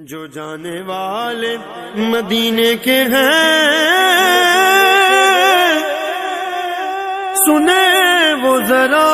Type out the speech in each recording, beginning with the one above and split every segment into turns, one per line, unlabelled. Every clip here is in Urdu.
جو جانے والے مدینے کے ہیں سنے وہ ذرا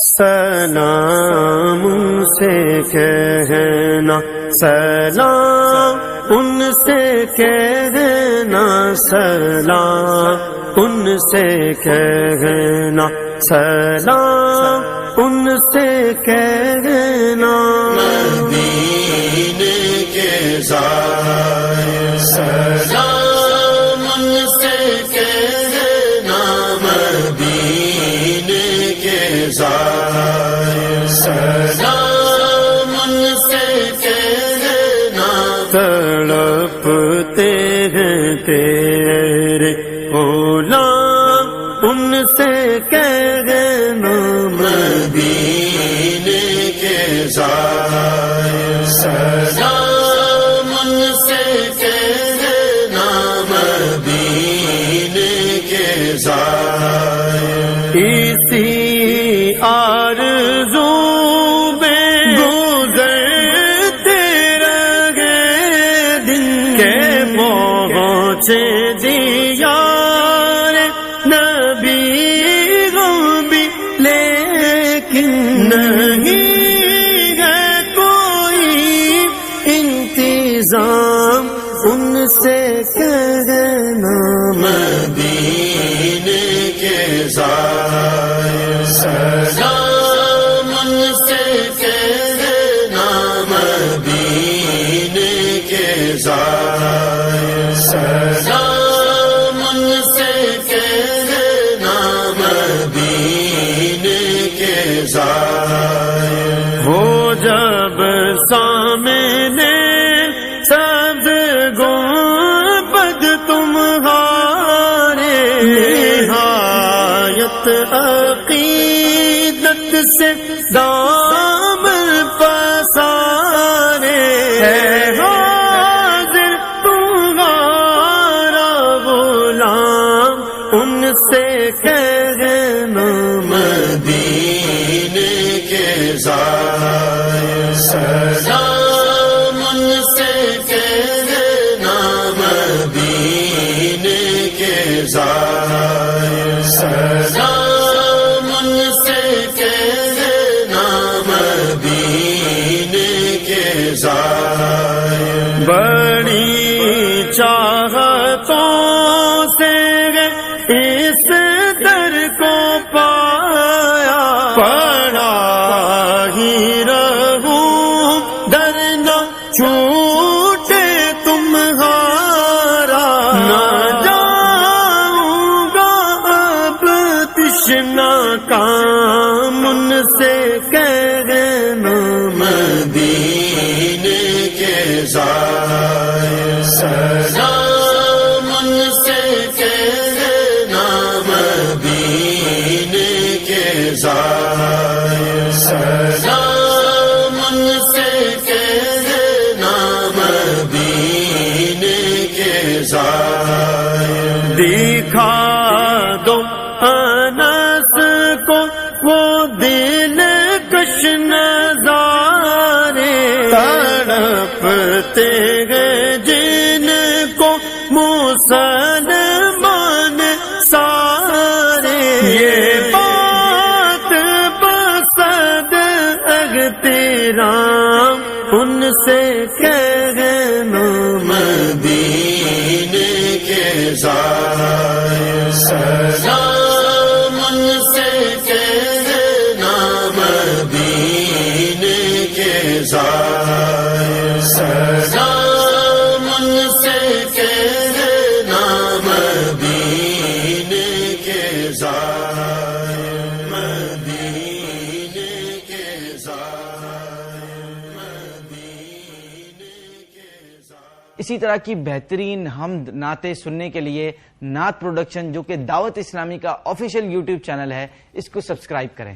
سلام ان سے کہنا، سلام ان سے کہنا، سلام ان سے کہنا، سلام ان سے کہنا، مدینے کے زائر سلام ان سے کہنا، مدینے کے زائر سلام ان سے کہنا، تڑپتے ہیں تیرے غلام ان سے کہنا، مدینے کے زائر سلام ان سے کہنا، مدینے کے زائر اسی آرزو میں گزرتے رہے دن کے پہنچے دیار نبی غبی، لیکن نہیں ہے کوئی انتظام ان سے کہنا، مدینے کے زائر سلام ان سے کہنا، مدینے کے زائر سلام ان سے کہنا، مدینے کے زائر ہو جب سامنے سبز گنبد تمہارے، نہایت عقیدت سے دامن پسارے، ہے حاضر تمہارا غلام ان سے کہنا، مدینے کے زائر سلام ان سے کہنا، مدینے کے زائر سلام ان سے کہنا، مدینے کے زائر بڑی چاہتوں سے اس در کو پایا، پڑا ہی رہوں در نہ چھوٹے تمہارا، نہ جاؤں گا اب تشنا کام ان سے کہنا، مدینے کے زائر سلام ان سے کہنا، مدینے کے زائر سلام ان سے کہنا، مدینے کے زائر دکھا دو انس کو وہ دل کش نظارے، تڑپتے ہیں جن کو مسلمان سارے، یہ بات بسد احترام ان سے کہنا، مدینے کے زائر سلام ان سے کہنا، مدینے کے زائر سلام ان سے کہنا، مدینے کے زائر، مدینے کے زائر، مدینے کے زائر۔
اسی طرح کی بہترین حمد نعتیں سننے کے لیے نعت پروڈکشن، جو کہ دعوت اسلامی کا آفیشیل یوٹیوب چینل ہے، اس کو سبسکرائب کریں۔